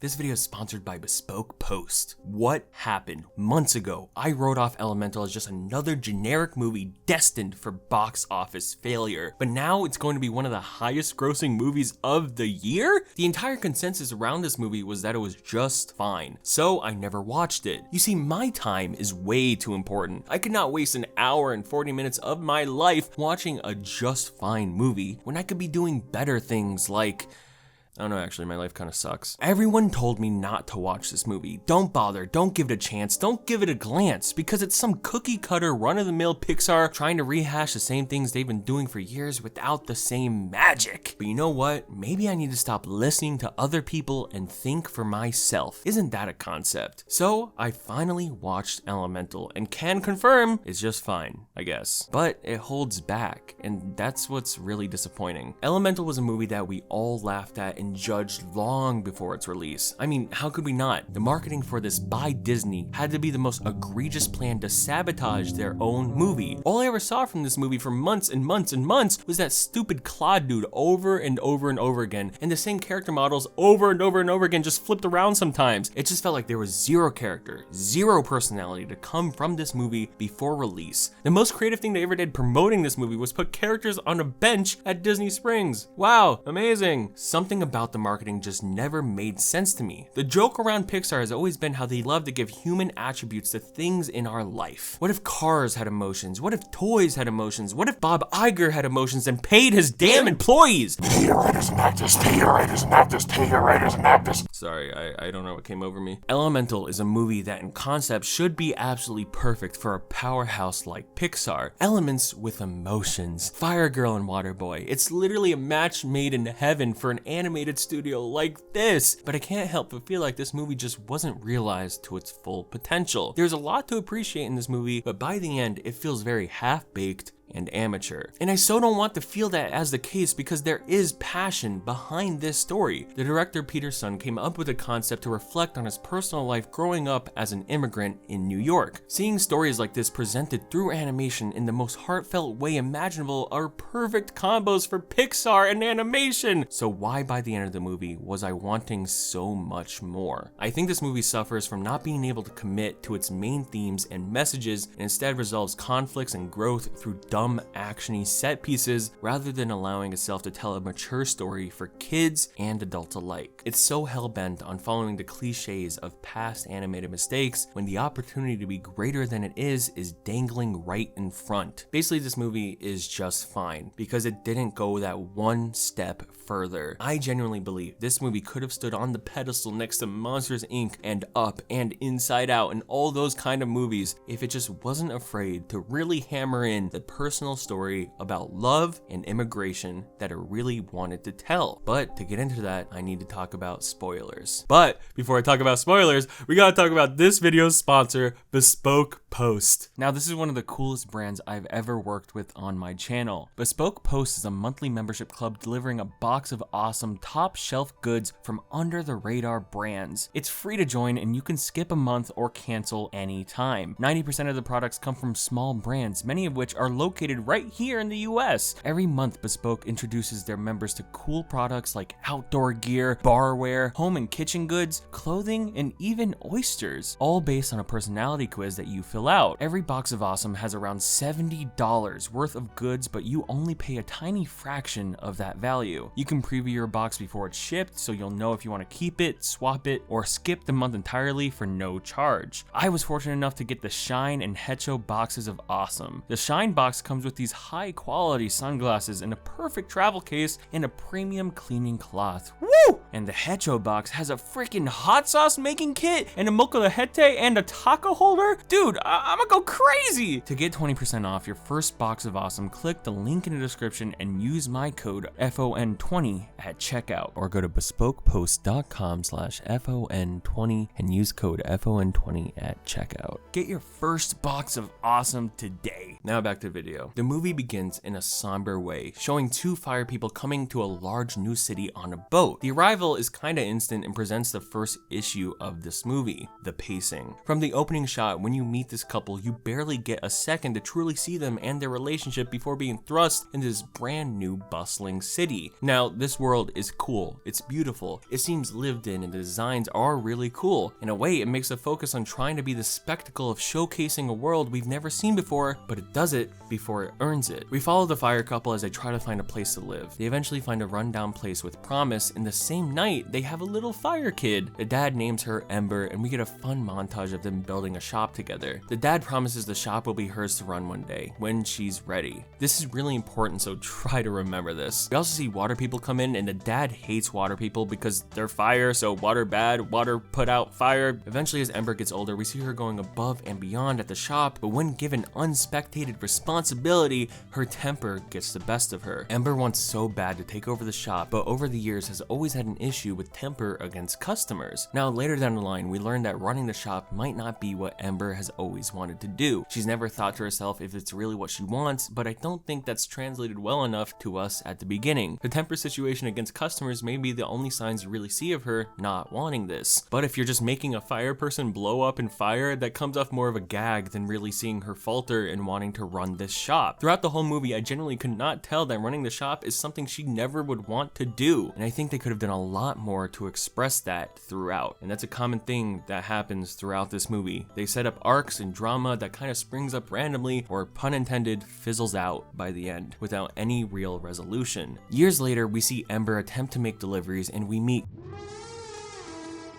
This video is sponsored by Bespoke Post. What happened? Months ago, I wrote off Elemental as just another generic movie destined for box office failure. But now it's going to be one of the highest grossing movies of the year? The entire consensus around this movie was that it was just fine. So I never watched it. You see, my time is way too important. I could not waste an hour and 40 minutes of my life watching a just fine movie when I could be doing better things like... I don't know, actually, my life kind of sucks. Everyone told me not to watch this movie. Don't bother, don't give it a chance, don't give it a glance, because it's some cookie cutter, run-of-the-mill Pixar trying to rehash the same things they've been doing for years without the same magic. But you know what? Maybe I need to stop listening to other people and think for myself. Isn't that a concept? So I finally watched Elemental and can confirm it's just fine, I guess. But it holds back, and that's what's really disappointing. Elemental was a movie that we all laughed at and judged long before its release. I mean, how could we not? The marketing for this by Disney had to be the most egregious plan to sabotage their own movie. All I ever saw from this movie for months and months and months was that stupid Claude dude over and over and over again, and the same character models over and over and over again, just flipped around sometimes. It just felt like there was zero character, zero personality to come from this movie before release. The most creative thing they ever did promoting this movie was put characters on a bench at Disney Springs. Wow, amazing. Something about the marketing just never made sense to me. The joke around Pixar has always been how they love to give human attributes to things in our life. What if cars had emotions? What if toys had emotions? What if Bob Iger had emotions and paid his damn employees? Pay your writers and actors, pay your writers and actors, pay your writers and actors. Sorry, I don't know what came over me. Elemental is a movie that in concept should be absolutely perfect for a powerhouse like Pixar. Elements with emotions. Fire Girl and Water Boy. It's literally a match made in heaven for an animated studio like this, but I can't help but feel like this movie just wasn't realized to its full potential. There's a lot to appreciate in this movie, but by the end, it feels very half-baked and amateur. And I so don't want to feel that as the case because there is passion behind this story. The director Peter Sohn came up with a concept to reflect on his personal life growing up as an immigrant in New York. Seeing stories like this presented through animation in the most heartfelt way imaginable are perfect combos for Pixar and animation. So why by the end of the movie was I wanting so much more? I think this movie suffers from not being able to commit to its main themes and messages and instead resolves conflicts and growth through dumb actiony set pieces rather than allowing itself to tell a mature story for kids and adults alike. It's so hell-bent on following the cliches of past animated mistakes when the opportunity to be greater than it is dangling right in front. Basically, this movie is just fine because it didn't go that one step further. I genuinely believe this movie could have stood on the pedestal next to Monsters Inc. and Up and Inside Out and all those kind of movies if it just wasn't afraid to really hammer in the personal story about love and immigration that it really wanted to tell. But to get into that, I need to talk about spoilers. But before I talk about spoilers, we gotta talk about this video's sponsor, Bespoke Post. Now, this is one of the coolest brands I've ever worked with on my channel. Bespoke Post is a monthly membership club delivering a box of awesome top shelf goods from under the radar brands. It's free to join and you can skip a month or cancel anytime. 90% of the products come from small brands, many of which are located right here in the US. Every month, Bespoke introduces their members to cool products like outdoor gear, barware, home and kitchen goods, clothing, and even oysters, all based on a personality quiz that you fill out. Every box of awesome has around $70 worth of goods, but you only pay a tiny fraction of that value. You can preview your box before it's shipped, so you'll know if you want to keep it, swap it, or skip the month entirely for no charge. I was fortunate enough to get the Shine and Hecho boxes of awesome. The Shine box comes with these high quality sunglasses in a perfect travel case and a premium cleaning cloth. Woo! And the Hecho box has a freaking hot sauce making kit and a molcajete and a taco holder. Dude, I'm gonna go crazy! To get 20% off your first box of awesome, click the link in the description and use my code FON20 at checkout, or go to bespokepost.com/FON20 and use code FON20 at checkout. Get your first box of awesome today. Now back to the video. video. The movie begins in a somber way, showing two fire people coming to a large new city on a boat. The arrival is kinda instant and presents the first issue of this movie, the pacing. From the opening shot, when you meet this couple, you barely get a second to truly see them and their relationship before being thrust into this brand new bustling city. Now, this world is cool, it's beautiful, it seems lived in, and the designs are really cool. In a way, it makes a focus on trying to be the spectacle of showcasing a world we've never seen before, but it does it before it earns it. We follow the fire couple as they try to find a place to live. They eventually find a rundown place with promise, and the same night, they have a little fire kid. The dad names her Ember, and we get a fun montage of them building a shop together. The dad promises the shop will be hers to run one day, when she's ready. This is really important, so try to remember this. We also see water people come in, and the dad hates water people because they're fire, so water bad, water put out fire. Eventually, as Ember gets older, we see her going above and beyond at the shop, but when given unspectated responsibility, her temper gets the best of her. Ember wants so bad to take over the shop, but over the years has always had an issue with temper against customers. Now, later down the line, we learn that running the shop might not be what Ember has always wanted to do. She's never thought to herself if it's really what she wants, but I don't think that's translated well enough to us at the beginning. The temper situation against customers may be the only signs you really see of her not wanting this. But if you're just making a fire person blow up in fire, that comes off more of a gag than really seeing her falter in wanting to run this shop. Throughout the whole movie, I genuinely could not tell that running the shop is something she never would want to do, and I think they could have done a lot more to express that throughout. And that's a common thing that happens throughout this movie. They set up arcs and drama that kind of springs up randomly, or pun intended, fizzles out by the end without any real resolution. Years later, we see Ember attempt to make deliveries, and we meet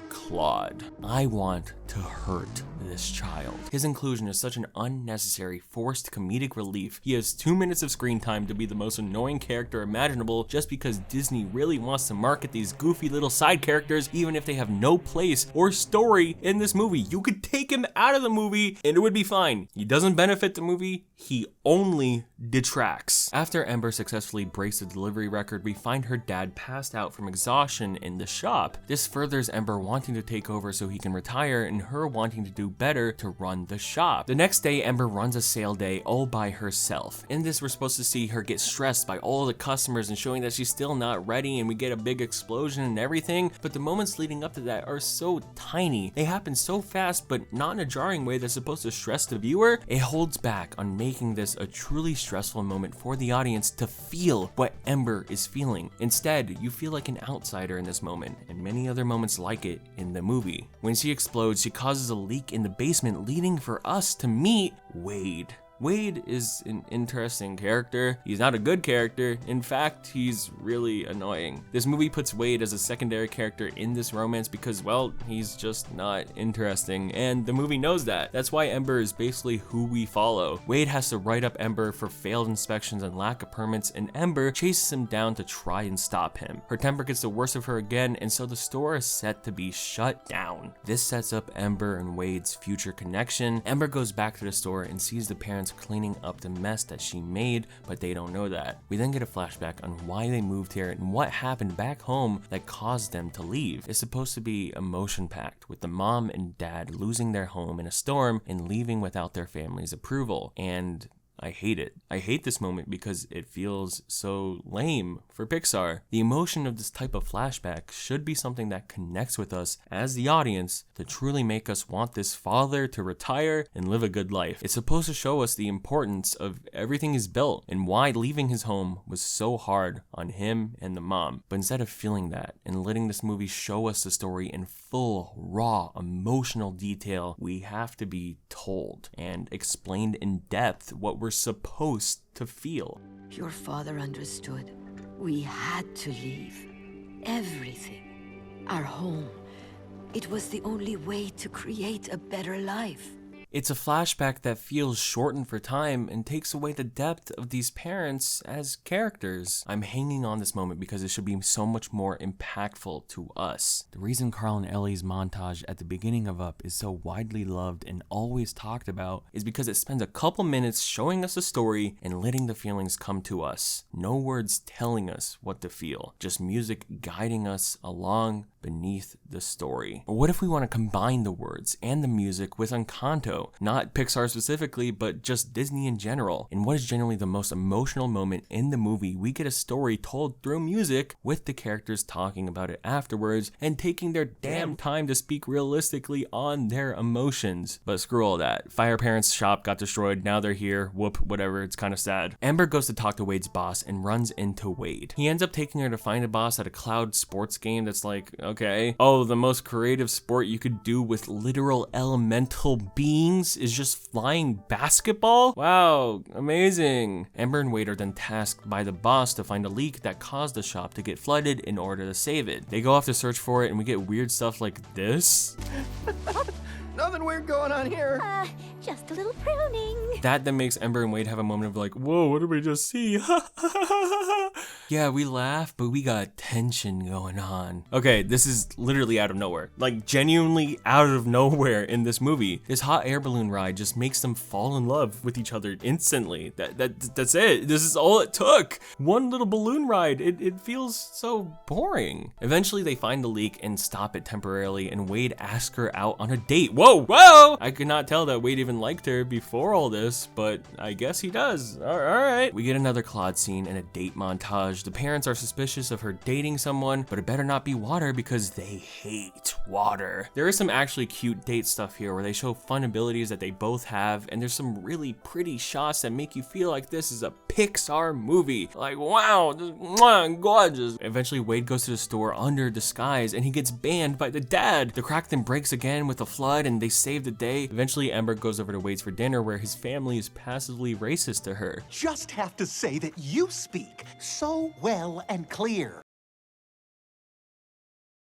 Claude. I want to hurt this child. His inclusion is such an unnecessary, forced comedic relief. He has 2 minutes of screen time to be the most annoying character imaginable just because Disney really wants to market these goofy little side characters even if they have no place or story in this movie. You could take him out of the movie and it would be fine. He doesn't benefit the movie, he only detracts. After Ember successfully breaks the delivery record, we find her dad passed out from exhaustion in the shop. This furthers Ember wanting to take over so he can retire, and her wanting to do better to run the shop. The next day, Ember runs a sale day all by herself. In this, we're supposed to see her get stressed by all the customers and showing that she's still not ready, and we get a big explosion and everything, but the moments leading up to that are so tiny. They happen so fast, but not in a jarring way that's supposed to stress the viewer. It holds back on making this a truly stressful moment for the audience to feel what Ember is feeling. Instead, you feel like an outsider in this moment, and many other moments like it in the movie. When she explodes, she causes a leak in the basement, leading for us to meet Wade. Wade is an interesting character. He's not a good character. In fact, he's really annoying. This movie puts Wade as a secondary character in this romance because, well, he's just not interesting, and the movie knows that. That's why Ember is basically who we follow. Wade has to write up Ember for failed inspections and lack of permits, and Ember chases him down to try and stop him. Her temper gets the worst of her again, and so the store is set to be shut down. This sets up Ember and Wade's future connection. Ember goes back to the store and sees the parents cleaning up the mess that she made, but they don't know that. We then get a flashback on why they moved here and what happened back home that caused them to leave. It's supposed to be emotion-packed, with the mom and dad losing their home in a storm and leaving without their family's approval. And I hate it. I hate this moment because it feels so lame for Pixar. The emotion of this type of flashback should be something that connects with us as the audience to truly make us want this father to retire and live a good life. It's supposed to show us the importance of everything he's built and why leaving his home was so hard on him and the mom. But instead of feeling that and letting this movie show us the story in full, raw, emotional detail, we have to be told and explained in depth what we're supposed to feel. Your father understood. We had to leave. Everything. Our home. It was the only way to create a better life. It's a flashback that feels shortened for time and takes away the depth of these parents as characters. I'm hanging on this moment because it should be so much more impactful to us. The reason Carl and Ellie's montage at the beginning of Up is so widely loved and always talked about is because it spends a couple minutes showing us a story and letting the feelings come to us. No words telling us what to feel, just music guiding us along beneath the story. Or what if we want to combine the words and the music with Encanto? studio. Not Pixar specifically, but just Disney in general. In what is generally the most emotional moment in the movie, we get a story told through music with the characters talking about it afterwards and taking their damn time to speak realistically on their emotions. But screw all that. Fire Parents' shop got destroyed, now they're here, whoop, whatever, it's kind of sad. Amber goes to talk to Wade's boss and runs into Wade. He ends up taking her to find a boss at a cloud sports game that's like, okay, oh, the most creative sport you could do with literal elemental beings is just flying basketball? Wow, amazing. Amber and Wade are then tasked by the boss to find a leak that caused the shop to get flooded in order to save it. They go off to search for it and we get weird stuff like this. Nothing weird going on here. Just a little pruning. That then makes Ember and Wade have a moment of like, whoa, what did we just see? Yeah, we laugh, but we got tension going on. Okay, this is literally out of nowhere. Like, genuinely out of nowhere in this movie. This hot air balloon ride just makes them fall in love with each other instantly. That's it. This is all it took. One little balloon ride. It feels so boring. Eventually, they find the leak and stop it temporarily, and Wade asks her out on a date. Whoa! I could not tell that Wade even liked her before all this, but I guess he does. All right. We get another Claude scene and a date montage. The parents are suspicious of her dating someone, but it better not be Water because they hate Water. There is some actually cute date stuff here where they show fun abilities that they both have, and there's some really pretty shots that make you feel like this is a Pixar movie. Like, wow, just gorgeous. Eventually, Wade goes to the store under disguise, and he gets banned by the dad. The crack then breaks again with a flood, and they save the day. Eventually, Ember goes over to Wade's for dinner, where his family is passively racist to her. Just have to say that you speak so well and clear.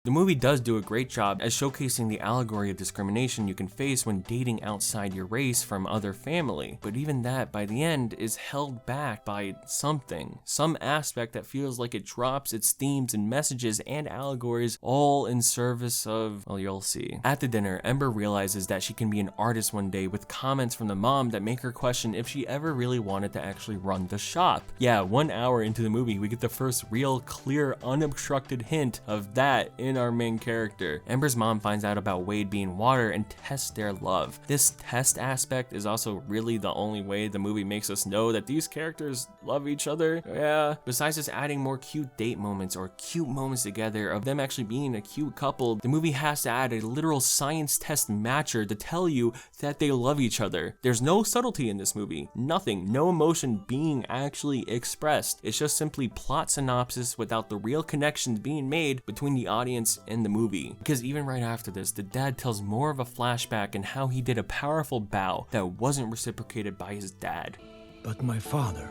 The movie does do a great job at showcasing the allegory of discrimination you can face when dating outside your race from other family, but even that by the end is held back by something, some aspect that feels like it drops its themes and messages and allegories all in service of, well, you'll see. At the dinner, Ember realizes that she can be an artist one day with comments from the mom that make her question if she ever really wanted to actually run the shop. Yeah, 1 hour into the movie, we get the first real, clear, unobstructed hint of that in our main character. Ember's mom finds out about Wade being Water and tests their love. This test aspect is also really the only way the movie makes us know that these characters love each other. Yeah. Besides just adding more cute date moments or cute moments together of them actually being a cute couple, the movie has to add a literal science test matcher to tell you that they love each other. There's no subtlety in this movie. Nothing. No emotion being actually expressed. It's just simply plot synopsis without the real connections being made between the audience and the movie. Because even right after this, the dad tells more of a flashback and how he did a powerful bow that wasn't reciprocated by his dad. But my father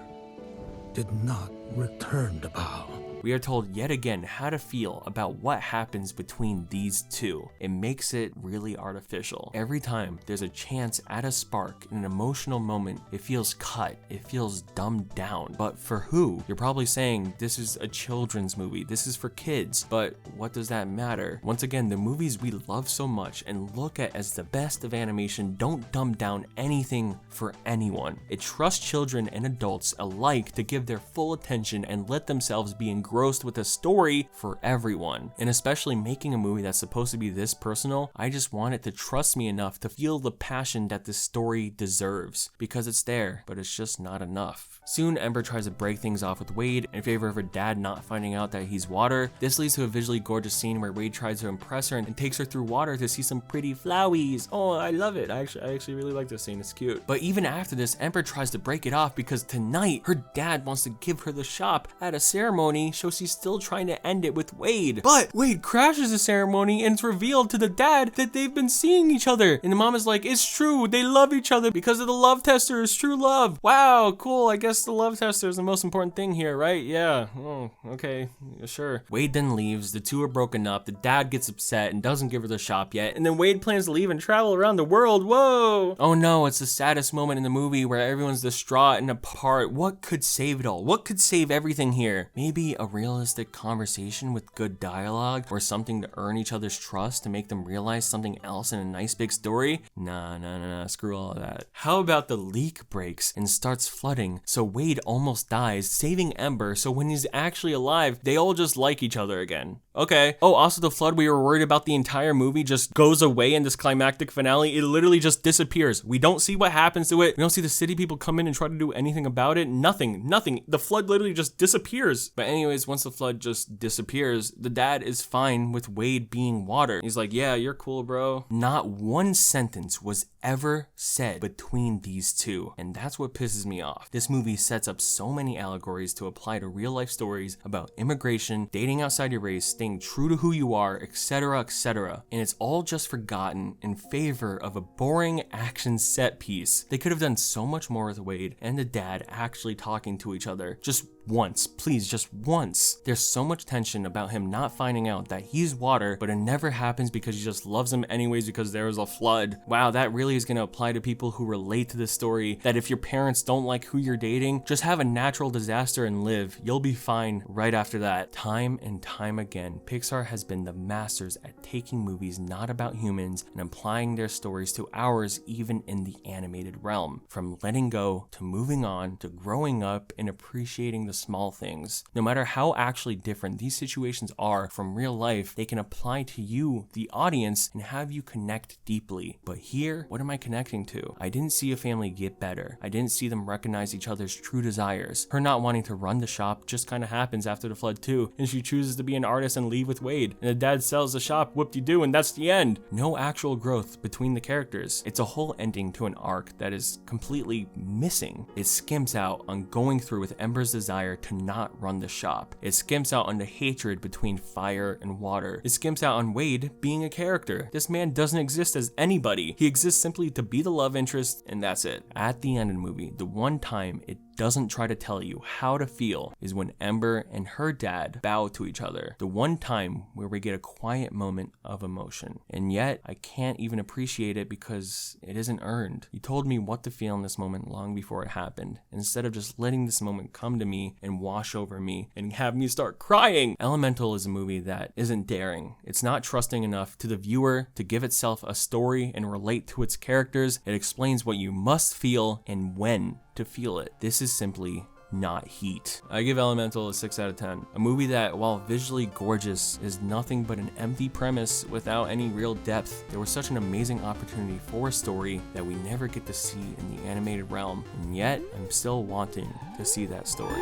did not return the bow. We are told yet again how to feel about what happens between these two. It makes it really artificial. Every time there's a chance at a spark in an emotional moment, it feels cut, it feels dumbed down. But for who? You're probably saying this is a children's movie, this is for kids, but what does that matter? Once again, the movies we love so much and look at as the best of animation don't dumb down anything for anyone. It trusts children and adults alike to give their full attention and let themselves be engrossed with a story for everyone. And especially making a movie that's supposed to be this personal, I just want it to trust me enough to feel the passion that this story deserves. Because it's there, but it's just not enough. Soon, Ember tries to break things off with Wade in favor of her dad not finding out that he's Water. This leads to a visually gorgeous scene where Wade tries to impress her and takes her through water to see some pretty flowies. Oh, I love it. I actually really like this scene. It's cute. But even after this, Ember tries to break it off because tonight her dad wants to give her the shop at a ceremony, so she's still trying to end it with Wade. But Wade crashes the ceremony and it's revealed to the dad that they've been seeing each other. And the mom is like, it's true, they love each other because of the love tester is true love. Wow, cool. I guess the love tester is the most important thing here, right? Yeah. Oh, okay. Sure. Wade then leaves. The two are broken up. The dad gets upset and doesn't give her the shop yet. And then Wade plans to leave and travel around the world. Whoa. Oh no, it's the saddest moment in the movie where everyone's distraught and apart. What could save it all? What could save everything here? Maybe a realistic conversation with good dialogue or something to earn each other's trust to make them realize something else in a nice big story? Nah, screw all of that. How about the leak breaks and starts flooding, so Wade almost dies, saving Ember, so when he's actually alive, they all just like each other again. Okay. Oh, also the flood we were worried about the entire movie just goes away in this climactic finale. It literally just disappears. We don't see what happens to it. We don't see the city people come in and try to do anything about it. Nothing. The flood literally just disappears. But anyways, once the flood just disappears, the dad is fine with Wade being water. He's like, yeah, you're cool, bro. Not one sentence was ever said between these two, and that's what pisses me off. This movie sets up so many allegories to apply to real life stories about immigration, dating outside your race, staying true to who you are, etc., etc., and it's all just forgotten in favor of a boring action set piece. They could have done so much more with Wade and the dad actually talking to each other. Just once, please, just once. There's so much tension about him not finding out that he's water, but it never happens because he just loves him anyways because there was a flood. Wow, that really is going to apply to people who relate to this story, that if your parents don't like who you're dating, just have a natural disaster and live. You'll be fine right after that. Time and time again, Pixar has been the masters at taking movies not about humans and applying their stories to ours, even in the animated realm. From letting go to moving on to growing up and appreciating the small things. No matter how actually different these situations are from real life, they can apply to you, the audience, and have you connect deeply. But here, what am I connecting to? I didn't see a family get better. I didn't see them recognize each other's true desires. Her not wanting to run the shop just kind of happens after the flood too, and she chooses to be an artist and leave with Wade. And the dad sells the shop, whoop-de-doo, and that's the end. No actual growth between the characters. It's a whole ending to an arc that is completely missing. It skims out on going through with Ember's desire to not run the shop. It skims out on the hatred between fire and water. It skims out on Wade being a character. This man doesn't exist as anybody. He exists simply to be the love interest, and that's it. At the end of the movie, the one time it doesn't try to tell you how to feel is when Ember and her dad bow to each other. The one time where we get a quiet moment of emotion. And yet, I can't even appreciate it because it isn't earned. You told me what to feel in this moment long before it happened, instead of just letting this moment come to me and wash over me and have me start crying. Elemental is a movie that isn't daring. It's not trusting enough to the viewer to give itself a story and relate to its characters. It explains what you must feel and when to feel it. This is simply not Heat. I give Elemental a 6 out of 10. A movie that, while visually gorgeous, is nothing but an empty premise without any real depth. There was such an amazing opportunity for a story that we never get to see in the animated realm, and yet I'm still wanting to see that story.